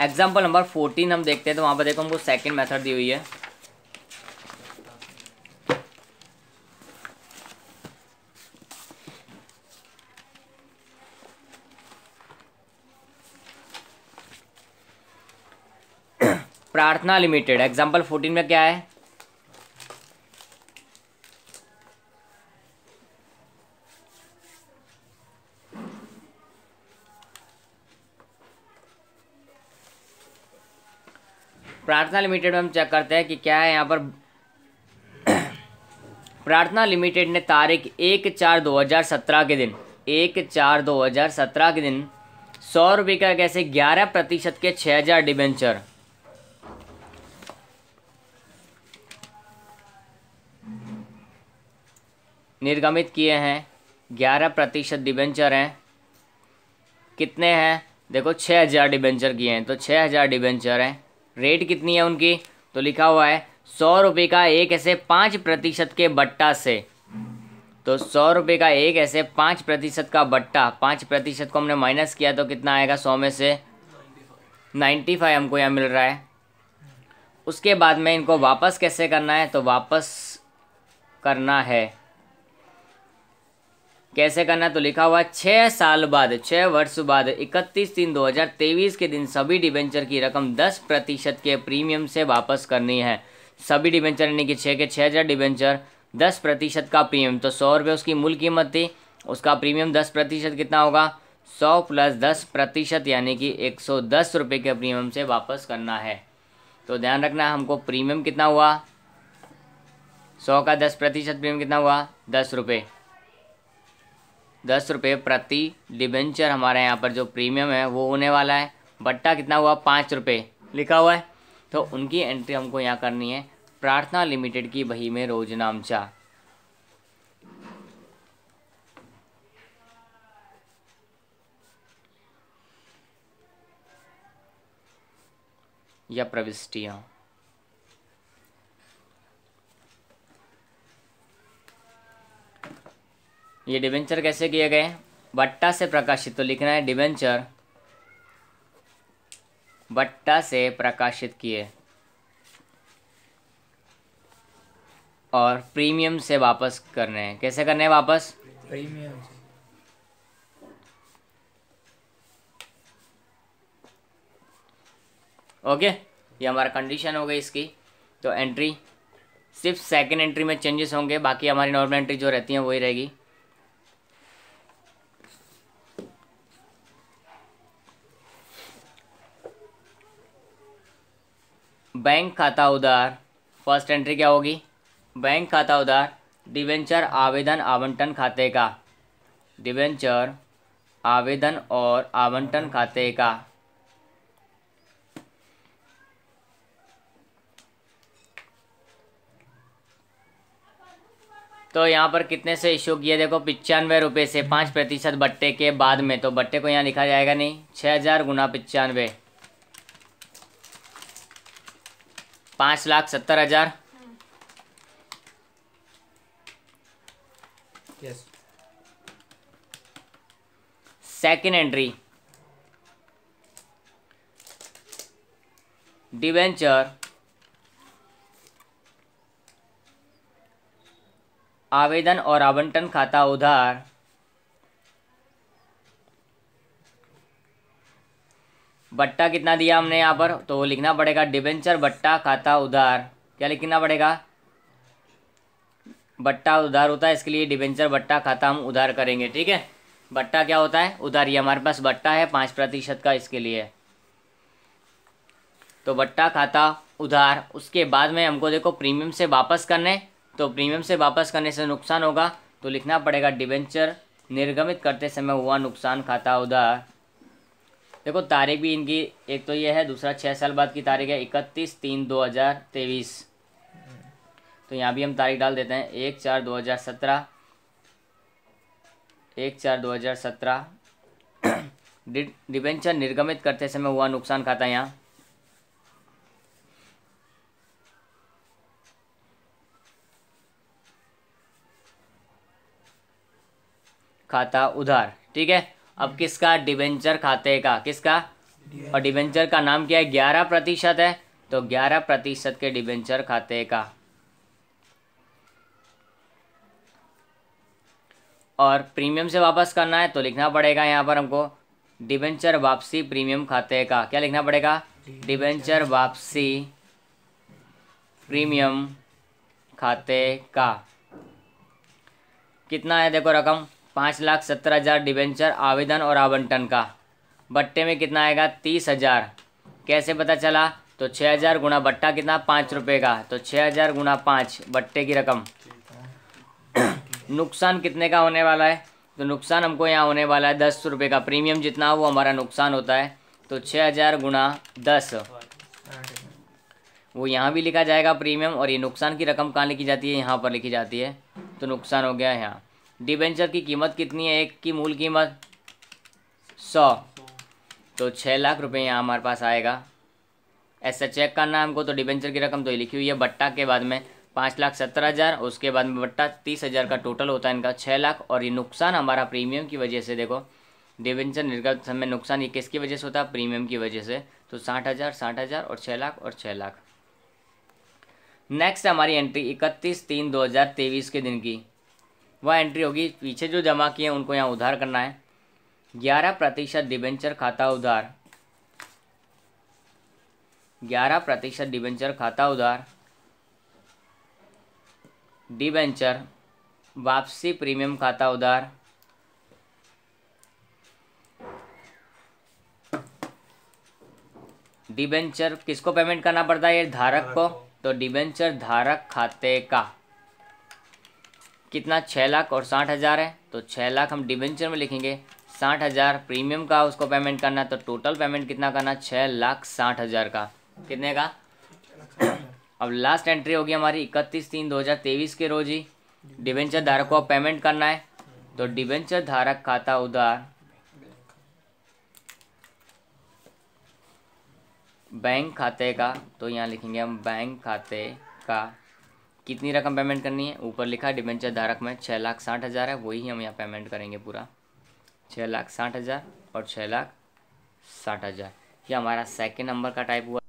Example number 14 हम देखते हैं, तो वहाँ पर देखो हमको सेकंड मेथड दी हुई है। प्रार्थना लिमिटेड, एग्जाम्पल 14 में क्या है? प्रार्थना लिमिटेड में हम चेक करते हैं कि क्या है यहाँ पर। प्रार्थना लिमिटेड ने तारीख 1/4/2017 के दिन 1/4/2017 के दिन 100 रुपये का कैसे 11% के 6000 डिबेंचर निर्गमित किए हैं। 11% डिबेंचर हैं, कितने हैं? देखो 6000 डिबेंचर किए हैं, तो 6000 डिबेंचर हैं। रेट कितनी है उनकी? तो लिखा हुआ है 100 रुपये का एक ऐसे 5% के बट्टा से। तो 100 रुपये का एक ऐसे 5% का बट्टा, 5% को हमने माइनस किया तो कितना आएगा? 100 में से 95 हमको यहाँ मिल रहा है। उसके बाद में इनको वापस कैसे करना है? तो वापस करना है, कैसे करना है? तो लिखा हुआ है 6 साल बाद, 6 वर्ष बाद 31/3/2023 के दिन सभी डिबेंचर की रकम 10% के प्रीमियम से वापस करनी है। सभी डिबेंचर यानी कि 6 के 6000 डिबेंचर, 10% का प्रीमियम। तो 100 रुपये उसकी मूल कीमत थी, उसका प्रीमियम 10% कितना होगा? 100 + 10% यानी कि 110 रुपये के प्रीमियम से वापस करना है। तो ध्यान रखना हमको प्रीमियम कितना हुआ? 100 का 10% प्रीमियम कितना हुआ? 10 रुपये। 10 रुपये प्रति डिबेंचर हमारे यहाँ पर जो प्रीमियम है वो होने वाला है। बट्टा कितना हुआ? 5 रुपये लिखा हुआ है। तो उनकी एंट्री हमको यहाँ करनी है प्रार्थना लिमिटेड की बही में रोजनामचा। या प्रविष्टियाँ। ये डिबेंचर कैसे किए गए? बट्टा से प्रकाशित, तो लिखना है डिबेंचर बट्टा से प्रकाशित किए और प्रीमियम से वापस करने हैं। कैसे करने हैं वापस? प्रीमियम से। ओके, ये हमारा कंडीशन हो गई इसकी। तो एंट्री सिर्फ सेकंड एंट्री में चेंजेस होंगे, बाकी हमारी नॉर्मल एंट्री जो रहती है वही रहेगी। बैंक खाता उधार, फर्स्ट एंट्री क्या होगी? बैंक खाता उधार डिबेंचर आवेदन आवंटन खाते का, डिबेंचर आवेदन और आवंटन खाते का। तो यहाँ पर कितने से इशू किया? देखो 95 रुपये से 5% बट्टे के बाद में, तो बट्टे को यहाँ लिखा जाएगा नहीं। 6000 × 95, 5,70,000। यस। सेकेंड एंट्री डिबेंचर आवेदन और आवंटन खाता उधार बट्टा कितना दिया हमने यहाँ पर? तो वो लिखना पड़ेगा डिबेंचर बट्टा खाता उधार। क्या लिखना पड़ेगा? बट्टा उधार होता है, इसके लिए डिबेंचर बट्टा खाता हम उधार करेंगे। ठीक है, बट्टा क्या होता है? उधार। ये हमारे पास बट्टा है 5% का, इसके लिए तो बट्टा खाता उधार। उसके बाद में हमको देखो प्रीमियम से वापस करने, तो प्रीमियम से वापस करने से नुकसान होगा, तो लिखना पड़ेगा डिबेंचर निर्गमित करते समय हुआ नुकसान खाता उधार। देखो तारीख भी इनकी एक तो ये है, दूसरा 6 साल बाद की तारीख है 31/3/2023। तो यहाँ भी हम तारीख डाल देते हैं 1/4/2017, 1/4/2017। डिबेंचर निर्गमित करते समय हुआ नुकसान खाता यहाँ खाता उधार। ठीक है, अब किसका? डिबेंचर खाते का। किसका? और डिबेंचर का नाम क्या है, 11% है, तो 11% के डिबेंचर खाते का। और प्रीमियम से वापस करना है तो लिखना पड़ेगा यहाँ पर हमको डिबेंचर वापसी प्रीमियम खाते का। क्या लिखना पड़ेगा, डिबेंचर वापसी प्रीमियम खाते का। कितना है देखो रकम, 5,70,000 डिबेंचर आवेदन और आवंटन का। बट्टे में कितना आएगा, 30,000। कैसे पता चला, तो 6,000 गुणा बट्टा कितना, 5 रुपये का, तो 6,000 गुणा 5 बट्टे की रकम। नुकसान कितने का होने वाला है, तो नुकसान हमको यहाँ होने वाला है 10 रुपये का। प्रीमियम जितना वो हमारा नुकसान होता है, तो 6,000 गुणा 10 वो यहाँ भी लिखा जाएगा प्रीमियम। और ये नुकसान की रकम कहाँ लिखी जाती है, यहाँ पर लिखी जाती है, तो नुकसान हो गया यहाँ। डिबेंचर की कीमत कितनी है, एक की मूल कीमत 100, तो 6 लाख रुपये यहाँ हमारे पास आएगा। ऐसा चेक करना है हमको, तो डिबेंचर की रकम तो ये लिखी हुई है, बट्टा के बाद में 5,70,000, उसके बाद में बट्टा 30,000 का टोटल होता है इनका 6 लाख। और ये नुकसान हमारा प्रीमियम की वजह से, देखो डिबेंचर निर्गत समय नुकसान ये किसकी वजह से होता है, प्रीमियम की वजह से, तो 60,000, 60,000 और 6 लाख और 6 लाख। नेक्स्ट हमारी एंट्री 31/3/2023 के दिन की, वह एंट्री होगी पीछे जो जमा किए हैं उनको यहाँ उधार करना है। 11% डिबेंचर खाता उधार, 11% डिबेंचर खाता उधार, डिबेंचर वापसी प्रीमियम खाता उधार, डिबेंचर किसको पेमेंट करना पड़ता है, ये धारक को, तो डिबेंचर धारक खाते का। कितना, 6 लाख और 60,000 है, तो 6 लाख हम डिबेंचर में लिखेंगे, 60,000 प्रीमियम का उसको पेमेंट करना है, तो टोटल पेमेंट कितना करना, 6,60,000 का। कितने का, अब लास्ट एंट्री होगी हमारी 31/3/2023 के रोज ही डिबेंचर धारक को पेमेंट करना है, तो डिबेंचर धारक खाता उधार बैंक खाते का, तो यहाँ लिखेंगे हम बैंक खाते का। कितनी रकम पेमेंट करनी है, ऊपर लिखा है डिबेंचर धारक में 6,60,000 है, वही हम यहाँ पेमेंट करेंगे पूरा 6,60,000 और 6,60,000। ये हमारा सेकेंड नंबर का टाइप हुआ।